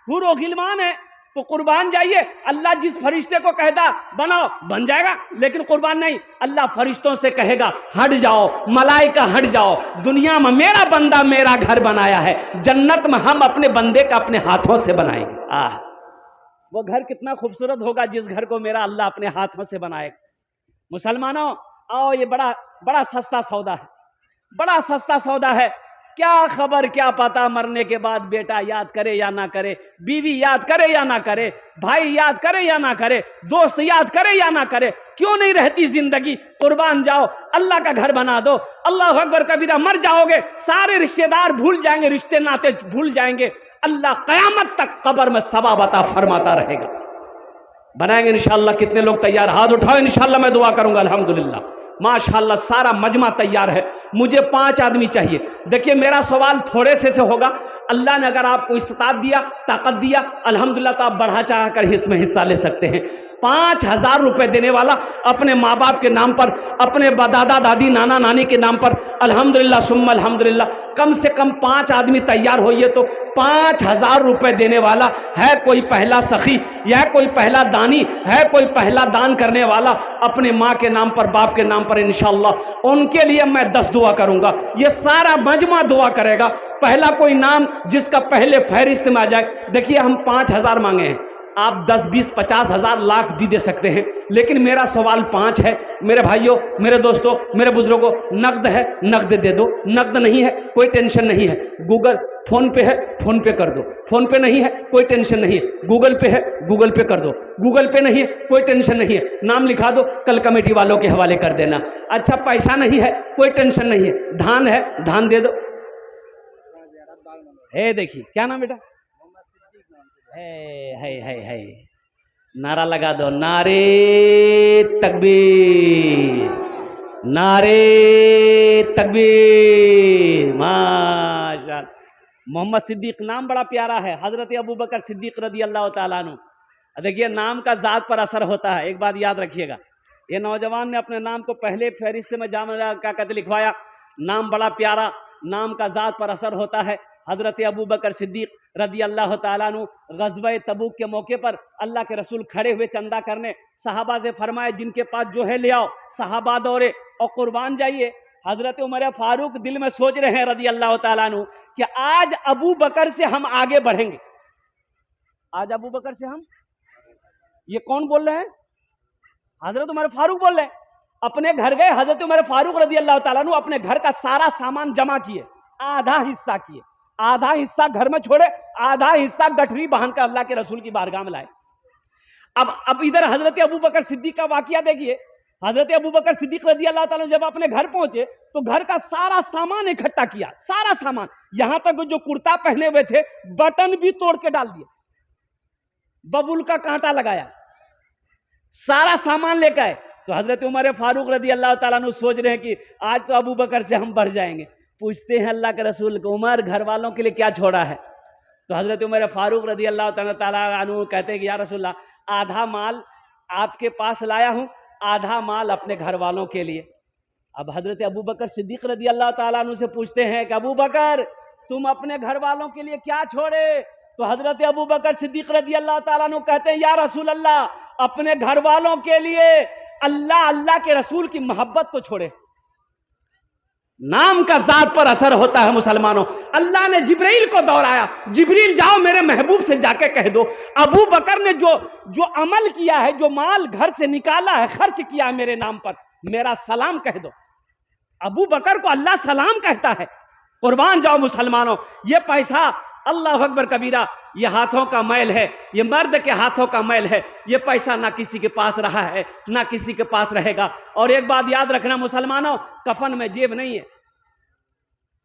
हुर व गिलमान है। तो कुर्बान जाइए, अल्लाह जिस फरिश्ते को कहता बनाओ बन जाएगा, लेकिन कुर्बान नहीं, अल्लाह फरिश्तों से कहेगा हट जाओ, मलाइका हट जाओ, दुनिया में मेरा बंदा मेरा घर बनाया है, जन्नत में हम अपने बंदे का अपने हाथों से बनाएंगे। वो घर कितना खूबसूरत होगा जिस घर को मेरा अल्लाह अपने हाथों से बनाएगा। मुसलमानों आओ, ये बड़ा बड़ा सस्ता सौदा है, बड़ा सस्ता सौदा है। क्या खबर, क्या पता मरने के बाद बेटा याद करे या ना करे, बीवी याद करे या ना करे, भाई याद करे या ना करे, दोस्त याद करे या ना करे, क्यों नहीं रहती जिंदगी? कुर्बान जाओ, अल्लाह का घर बना दो। अल्लाह अकबर कबीरा। मर जाओगे, सारे रिश्तेदार भूल जाएंगे, रिश्ते नाते भूल जाएंगे, अल्लाह कयामत तक कब्र में सवाब अता फरमाता रहेगा। बनाएंगे इंशाअल्लाह। कितने लोग तैयार? हाथ उठाओ, इंशाअल्लाह मैं दुआ करूंगा। अल्हम्दुलिल्लाह, माशाअल्लाह, सारा मजमा तैयार है। मुझे 5 आदमी चाहिए। देखिए, मेरा सवाल थोड़े से होगा। अल्लाह ने अगर आपको इस्तिताअत दिया, ताकत दिया, अल्हम्दुलिल्लाह, तो आप बढ़ा चढ़ा कर इसमें हिस्सा ले सकते हैं। 5,000 रुपए देने वाला अपने माँ बाप के नाम पर, अपने दादा दादी नाना नानी के नाम पर, अल्हम्दुलिल्लाह सुम्मा अल्हम्दुलिल्लाह, कम से कम 5 आदमी तैयार होइए तो 5,000 रुपए देने वाला है। कोई पहला सखी या कोई पहला दानी है, कोई पहला दान करने वाला अपने माँ के नाम पर, बाप के नाम पर, इंशाअल्लाह उनके लिए मैं 10 दुआ करूंगा। ये सारा मजमा दुआ करेगा। पहला कोई नाम जिसका पहले फहरिस्त में आ जाए। देखिए, हम 5,000 मांगे हैं, आप 10, 20, 50 हजार, लाख भी दे सकते हैं, लेकिन मेरा सवाल 5 है। मेरे भाइयों, मेरे दोस्तों, मेरे बुजुर्गों, नकद है नकद दे दो, नकद नहीं है कोई टेंशन नहीं है, गूगल फोन पे है फोन पे कर दो, फोन पे नहीं है कोई टेंशन नहीं है, गूगल पे है गूगल पे कर दो, गूगल पे नहीं है कोई टेंशन नहीं है, नाम लिखा दो, कल कमेटी वालों के हवाले कर देना। अच्छा, पैसा नहीं है कोई टेंशन नहीं है, धान है धान दे दो। हे देखिए, क्या नाम बेटा? है नारा लगा दो, नारे तकबीर, नारे तकबीर। माशाअल्लाह। मोहम्मद सिद्दीक नाम बड़ा प्यारा है, हजरत अबू बकर सिद्दीक रदी अल्लाह ताला अन्हु। देखिए, नाम का जात पर असर होता है। एक बात याद रखिएगा, ये नौजवान ने अपने नाम को पहले फहरिस्त में जामा का कद लिखवाया। नाम बड़ा प्यारा, नाम का जात पर असर होता है। हजरत अबू बकर सिद्दीक रदी अल्लाह ताला अन्हु ग़ज़वा तबूक के मौके पर अल्लाह के रसूल खड़े हुए चंदा करने, सहाबा से फरमाए जिनके पास जो है ले आओ। सहाबा दौड़े और कुर्बान जाइए। हजरत उमर फारूक दिल में सोच रहे हैं रदी अल्लाह ताला अन्हु कि आज अबू बकर से हम आगे बढ़ेंगे, आज अबू बकर से हम। ये कौन बोल रहे हैं? हजरत उमर फारूक बोल रहे हैं। अपने घर गए हजरत उमर फारूक रदी अल्लाह ताला अन्हु, अपने घर का सारा सामान जमा किए, आधा हिस्सा किए, आधा हिस्सा घर में छोड़े, आधा हिस्सा गठरी बांध कर अल्लाह के रसूल की बारगाह में लाए। अब इधर हजरत अबू बकर सिद्दीक का वाकया देखिए। हजरत अबू बकर सिद्दीक रज़ी अल्लाह ताला जब अपने घर पहुंचे तो घर का सारा सामान इकट्ठा किया, सारा सामान, यहां तक जो कुर्ता पहने हुए थे बटन भी तोड़ के डाल दिया, बबुल का कांटा लगाया, सारा सामान लेकर आए। तो हजरत उमर फारूक रज़ी अल्लाह ताला अन्हु सोच रहे हैं कि आज तो अबू बकर से हम बढ़ जाएंगे। पूछते हैं अल्लाह के रसूल को, उमर घर वालों के लिए क्या छोड़ा है? तो हजरत उमर फारूक रज़ी अल्लाह ताला अन्हु कहते हैं कि या रसूलल्लाह, आधा माल आपके पास लाया हूं, आधा माल अपने घर वालों के लिए। अब हजरत अबू बकर सिद्दीक रज़ी अल्लाह ताला अन्हु से पूछते हैं कि अबू बकर तुम अपने घर वालों के लिए क्या छोड़े? तो हजरत अबू बकर सिद्दीक रज़ी अल्लाह ताला अन्हु कहते हैं या रसूल अल्लाह, अपने घर वालों के लिए अल्लाह अल्लाह के रसूल की मोहब्बत को छोड़े। नाम का जात पर असर होता है मुसलमानों। अल्लाह ने जिब्रील को दौड़ाया, जिब्रील जाओ मेरे महबूब से जाके कह दो अबू बकर ने जो अमल किया है, जो माल घर से निकाला है, खर्च किया है मेरे नाम पर, मेरा सलाम कह दो। अबू बकर को अल्लाह सलाम कहता है। कुर्बान जाओ मुसलमानों, ये पैसा अल्लाह अकबर कबीरा, ये हाथों का मैल है, ये मर्द के हाथों का मैल है। ये पैसा ना किसी के पास रहा है ना किसी के पास रहेगा। और एक बात याद रखना मुसलमानों, कफन में जेब नहीं है।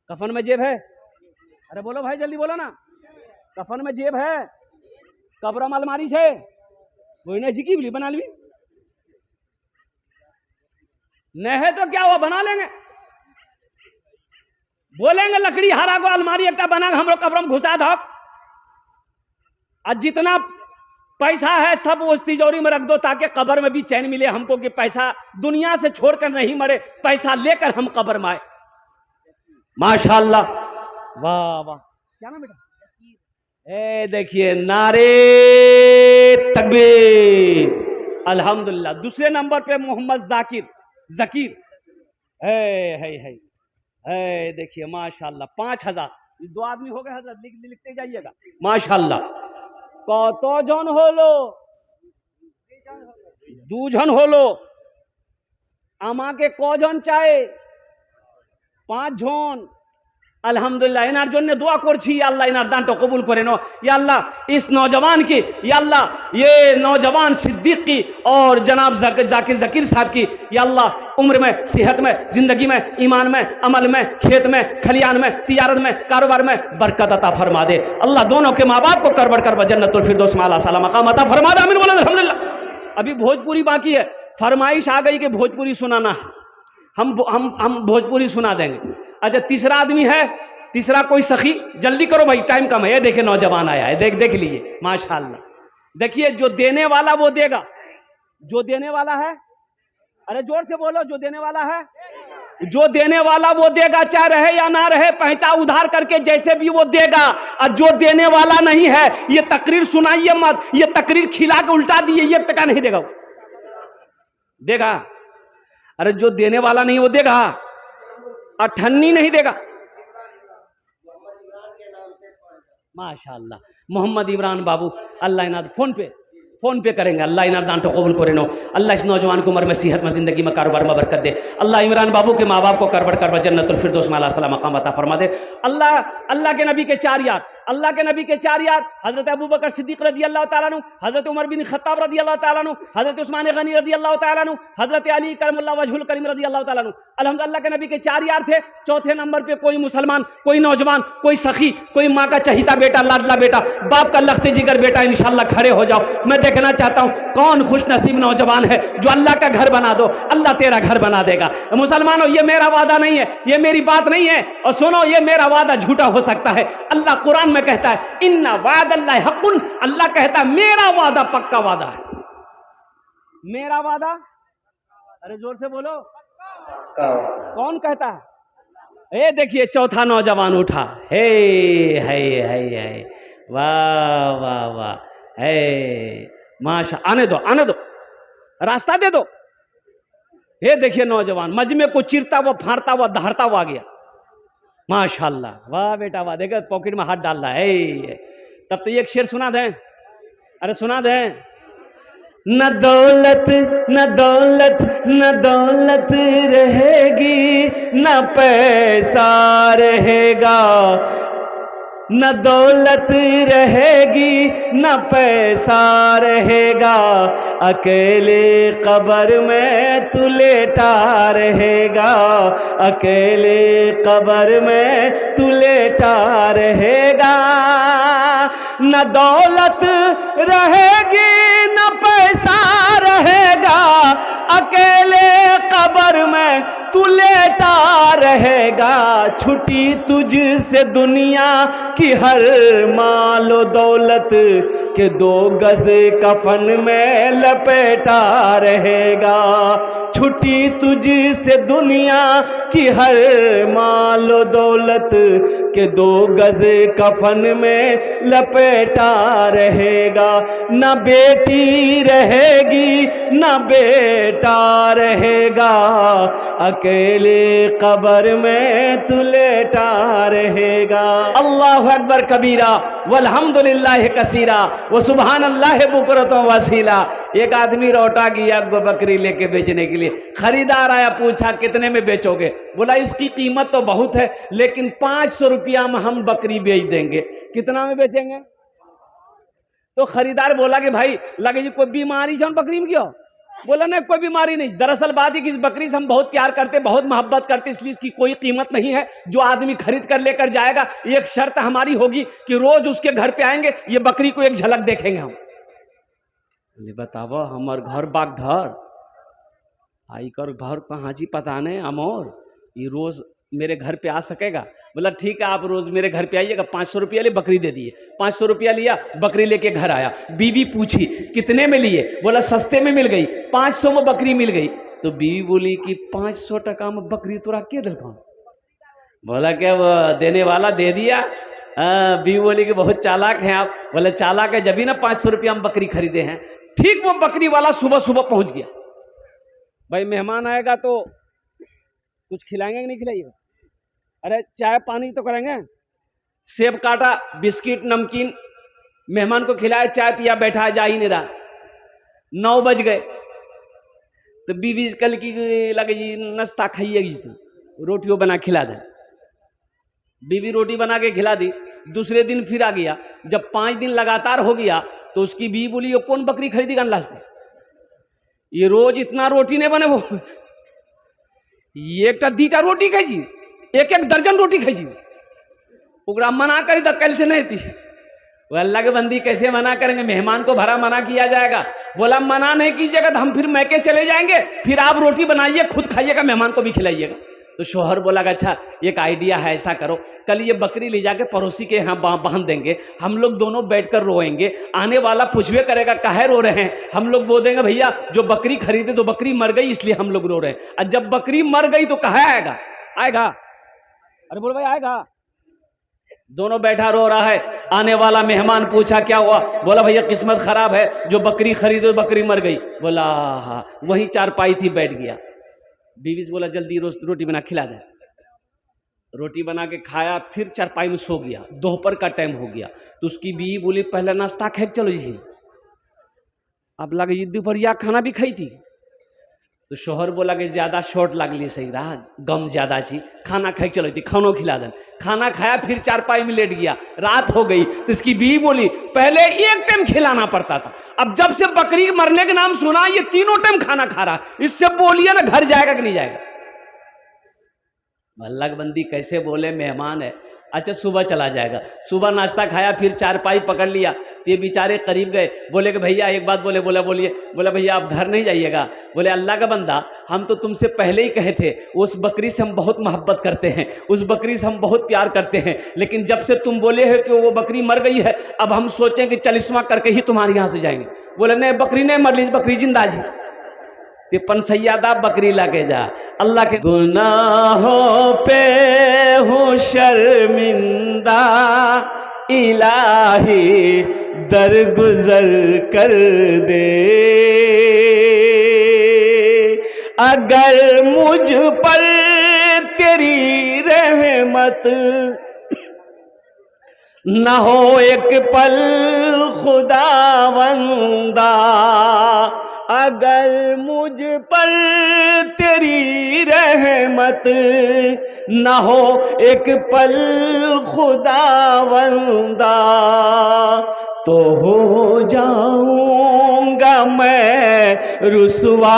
कफन में जेब है? अरे बोलो भाई, जल्दी बोलो ना। कफन में जेब है? कब्र में अलमारी है, कोई नहीं की बोली बना ली नहीं है तो क्या हुआ, बना लेंगे। बोलेंगे लकड़ी हारा को अलमारी एक बना हम लोग कब्र में घुसा दो, और जितना पैसा है सब उस तिजोरी में रख दो ताकि कब्र में भी चैन मिले हमको कि पैसा दुनिया से छोड़कर नहीं मरे, पैसा लेकर हम कब्र में आए। माशाअल्लाह, वाह वाह। क्या नाम बेटा? ए देखिए, नारे तकबीर, अल्हम्दुलिल्लाह। दूसरे नंबर पे मोहम्मद जकीर है देखिए माशाअल्लाह 5000। 2 आदमी हो गए हजरत, लिखते जाइएगा। माशाअल्लाह। कत जन होलो? 2 जन होलो। আমাকে কজন চাই? 5 জন। अल्हम्दुलिल्लाह। इनार जन्य दुआ करছি, या अल्लाह इनार दान तो कबूल करे नो, या अल्लाह इस नौजवान की, या अल्लाह ये नौजवान सिद्दीक की और जनाब जकीर साहब की, या अल्लाह उम्र में, सेहत में, जिंदगी में, ईमान में, अमल में, खेत में, खलियान में, तिजारत में, कारोबार में बरकत अता फरमा दे। अल्लाह दोनों के माँ बाप को करबड़ कर जन्नतुल फिरदौस में आला साला मकाम अता फरमा दे। आमीन बोलो अल्हम्दुलिल्लाह। अभी भोजपुरी बाकी है, फरमाइश आ गई कि भोजपुरी सुनाना है, हम भोजपुरी सुना देंगे। अच्छा, तीसरा आदमी है, तीसरा कोई सखी, जल्दी करो भाई, टाइम कम है। देखिए नौजवान आया है, देख लीजिए माशाअल्लाह। देखिए जो देने वाला वो देगा, जो देने वाला है, अरे जोर से बोलो, जो देने वाला है, जो देने वाला वो देगा, चाहे रहे या ना रहे, पैसा उधार करके जैसे भी वो देगा। और जो देने वाला नहीं है, ये तकरीर सुनाइए मत, ये तकरीर खिला के उल्टा दिए, ये टका नहीं देगा, देगा। अरे जो देने वाला नहीं वो देगा, अठन्नी नहीं देगा। माशाअल्लाह, मोहम्मद इमरान बाबू, अल्लाह इनाद फोन पे करेंगे। अल्लाह इनार दान तो कबूल करे नो। अल्लाह इस नौजवान को उम्र में, सेहत में, जिंदगी में, कारोबार में बरकत दे। अल्लाह इमरान बाबू के माँ बाप को करबड़ कर जन्नतुल फिरदौस में आला साला मकाम अता फरमा दे। अल्लाह के नबी के 4 यार, अल्लाह के नबी के 4 यार, हजरत अबू बकर सिद्दीक रदी अल्लाह तआला अन्हु, हजरत उमर बिन खत्ताब रदी अल्लाह तआला अन्हु, हजरत उस्मान गनी रदी अल्लाह तआला अन्हु, हजरत अली करमुल्लाह वजहुल करीम रदी अल्लाह तआला अन्हु। अल्हम्दुलिल्लाह के नबी के 4 यार थे। चौथे नंबर पे कोई मुसलमान, कोई नौजवान, कोई सखी, कोई माँ का चहीता बेटा, लाडला बेटा, बाप का लख्ते जिगर बेटा, इंशाअल्लाह खड़े हो जाओ। मैं देखना चाहता हूँ कौन खुश नसीब नौजवान है जो अल्लाह का घर बना दो, अल्लाह तेरा घर बना देगा। मुसलमानों, ये मेरा वादा नहीं है, ये मेरी बात नहीं है, और सुनो, ये मेरा वादा झूठा हो सकता है। अल्लाह कुरान में कहता है, इन्ना वादल्लाहि हक़्क़ुन, अल्लाह कहता है मेरा वादा पक्का वादा है। मेरा वादा, अरे जोर से बोलो, कौन कहता है? ये देखिए चौथा नौजवान उठा, हे वाह वाह वाह, हे माशा, आने दो, रास्ता दे दो। ये देखिए नौजवान मजमे को चिरता हुआ, फाड़ता हुआ, दहाड़ता हुआ आ गया। माशाअल्लाह, वाह बेटा वाह। देखो पॉकेट में हाथ डाल रहा है। तब तो एक शेर सुना दें, अरे सुना दें। न दौलत रहेगी, न पैसा रहेगा, न दौलत रहेगी, न पैसा रहेगा, अकेले कब्र में तू लेटा रहेगा, अकेले कब्र में तू लेटा रहेगा। न दौलत रहेगी, न पैसा रहेगा, अकेले कब्र में तू लेटा रहेगा। छुट्टी तुझसे दुनिया की हर मालो दौलत के 2 गज कफन में लपेटा रहेगा। छुट्टी तुझसे दुनिया की हर मालो दौलत के 2 गज कफन में लपेटा रहेगा। न बेटी रहेगी, न बेटा रहेगा, अकेले कब्र में तू लेटा रहेगा। अल्लाहु अकबर कबीरा वल्हम्दुलिल्लाहि कसीरा व सुबहानल्लाहि बुकरतम वसीला। एक आदमी लौटा गया बकरी लेके बेचने के लिए। खरीदार आया, पूछा कितने में बेचोगे? बोला इसकी कीमत तो बहुत है, लेकिन 500 रुपया में हम बकरी बेच देंगे। कितना में बेचेंगे? तो खरीदार बोला कि भाई लगे जी कोई बीमारी जो बकरी में क्यों? बोला नहीं, कोई बीमारी नहीं। दरअसल बात है कि इस बकरी से हम बहुत प्यार करते, बहुत मोहब्बत करते, इसलिए इसकी कोई कीमत नहीं है। जो आदमी खरीद कर लेकर जाएगा, एक शर्त हमारी होगी कि रोज उसके घर पे आएंगे, ये बकरी को एक झलक देखेंगे हम। बताओ, हमार घर बागधर आई कर घर कहाँ जी पता नहीं अमोर, ये रोज मेरे घर पे आ सकेगा? बोला ठीक है, आप रोज मेरे घर पे आइएगा, 500 रुपया ले, बकरी दे दिए। 500 रुपया लिया, बकरी लेके घर आया। बीवी पूछी कितने में लिए? बोला सस्ते में मिल गई, 500 में बकरी मिल गई। तो बीवी बोली कि 500 टका में बकरी तोरा के दिलका? बोला क्या वो देने वाला दे दिया। बीवी बोली कि बहुत चालाक हैं आप। बोले चालाक है, जब ही ना 500 रुपया में बकरी खरीदे हैं। ठीक वो बकरी वाला सुबह सुबह पहुंच गया। भाई मेहमान आएगा तो कुछ खिलाएंगे कि नहीं खिलाइएगा? अरे चाय पानी तो करेंगे। सेब काटा, बिस्किट नमकीन, मेहमान को खिलाया, चाय पिया, बैठा, जा ही नहीं रहा। 9 बज गए तो बीवी कल की लगे जी नाश्ता खाइएगी, तो रोटियों बना खिला दे। बीवी रोटी बना के खिला दी। दूसरे दिन फिर आ गया। जब 5 दिन लगातार हो गया तो उसकी बीवी बोली ये कौन बकरी खरीदेगा लास्ट? ये रोज इतना रोटी नहीं बने, वो एक दीटा रोटी खाई जी, एक दर्जन रोटी खाई जी। ओकरा मना करी तो कल से नहीं थी। वो अल्लाह के बंदी कैसे मना करेंगे? मेहमान को भरा मना किया जाएगा। बोला मना नहीं कीजिएगा तो हम फिर मैके चले जाएंगे, फिर आप रोटी बनाइए, खुद खाइएगा, मेहमान को भी खिलाइएगा। तो शोहर बोला अच्छा एक आइडिया है, ऐसा करो कल ये बकरी ले जाके पड़ोसी के यहाँ बांध देंगे, हम लोग दोनों बैठकर रोएंगे। आने वाला पूछवे करेगा काहे रो रहे हैं, हम लोग बोल देंगे भैया जो बकरी खरीदे तो बकरी मर गई इसलिए हम लोग रो रहे हैं। और जब बकरी मर गई तो कहाँ आएगा? आएगा? अरे बोलो भाई आएगा। दोनों बैठा रो रहा है। आने वाला मेहमान पूछा क्या हुआ? बोला भैया किस्मत खराब है, जो बकरी खरीदे बकरी मर गई। बोला हाँ, वहीं चारपाई थी, बैठ गया। बीवी से बोला जल्दी रोटी बना खिला दे। रोटी बना के खाया, फिर चारपाई में सो गया। दोपहर का टाइम हो गया तो उसकी बीवी बोली पहले नाश्ता खा चलो जी। अब लगे जी दोपहरिया खाना भी खाई थी। तो शोहर बोला कि ज्यादा शॉर्ट लागली सही रहा, गम ज्यादा छी, खाना खाई चलो थी, खानो खिला दें। खाना खाया, फिर चारपाई में लेट गया। रात हो गई तो इसकी बीवी बोली पहले एक टाइम खिलाना पड़ता था, अब जब से बकरी मरने के नाम सुना ये तीनों टाइम खाना खा रहा, इससे बोलिए ना घर जाएगा कि नहीं जाएगा? अल्लाह की बंदी कैसे बोले, मेहमान है। अच्छा सुबह चला जाएगा। सुबह नाश्ता खाया, फिर चारपाई पकड़ लिया तो ये बेचारे करीब गए। बोले कि भैया एक बात बोले। बोलिए। बोला भैया आप घर नहीं जाइएगा। बोले अल्लाह का बंदा हम तो तुमसे पहले ही कहे थे, उस बकरी से हम बहुत मोहब्बत करते हैं, उस बकरी से हम बहुत प्यार करते हैं, लेकिन जब से तुम बोले हो कि वो बकरी मर गई है, अब हम सोचें कि चलिस्मा करके ही तुम्हारे यहाँ से जाएंगे। बोले नहीं बकरी नहीं मर ली, बकरी जिंदा जी। तिपन सैयादा बकरी लाके जा। अल्लाह के गुनाहों पे हूँ शर्मिंदा, इलाही दरगुजर कर दे। अगर मुझ पर तेरी रहमत न हो एक पल खुदावंदा, अगर मुझ पर तेरी रहमत न हो एक पल खुदावंदा, तो हो जाऊंगा मैं रुसवा,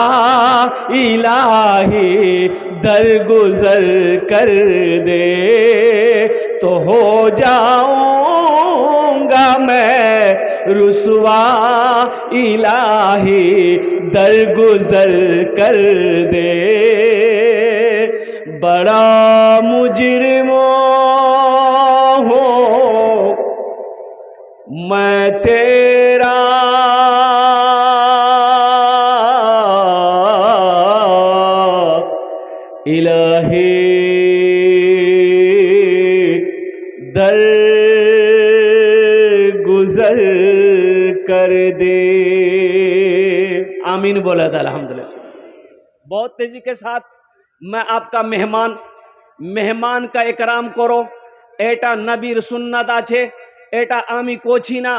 इलाही दरगुजर कर दे। तो हो जाऊंगा मैं रुसवा, इलाही दरगुजर कर दे। बड़ा मुजरिमो हो मैं तेरा, इलाही दर गुजर कर दे। आमीन बोला था अल्हम्दुलिल्लाह। बहुत तेजी के साथ मैं आपका मेहमान का इकराम करो। एटा नबीर सुन्नत आछे, एटा आमी कोछी ना।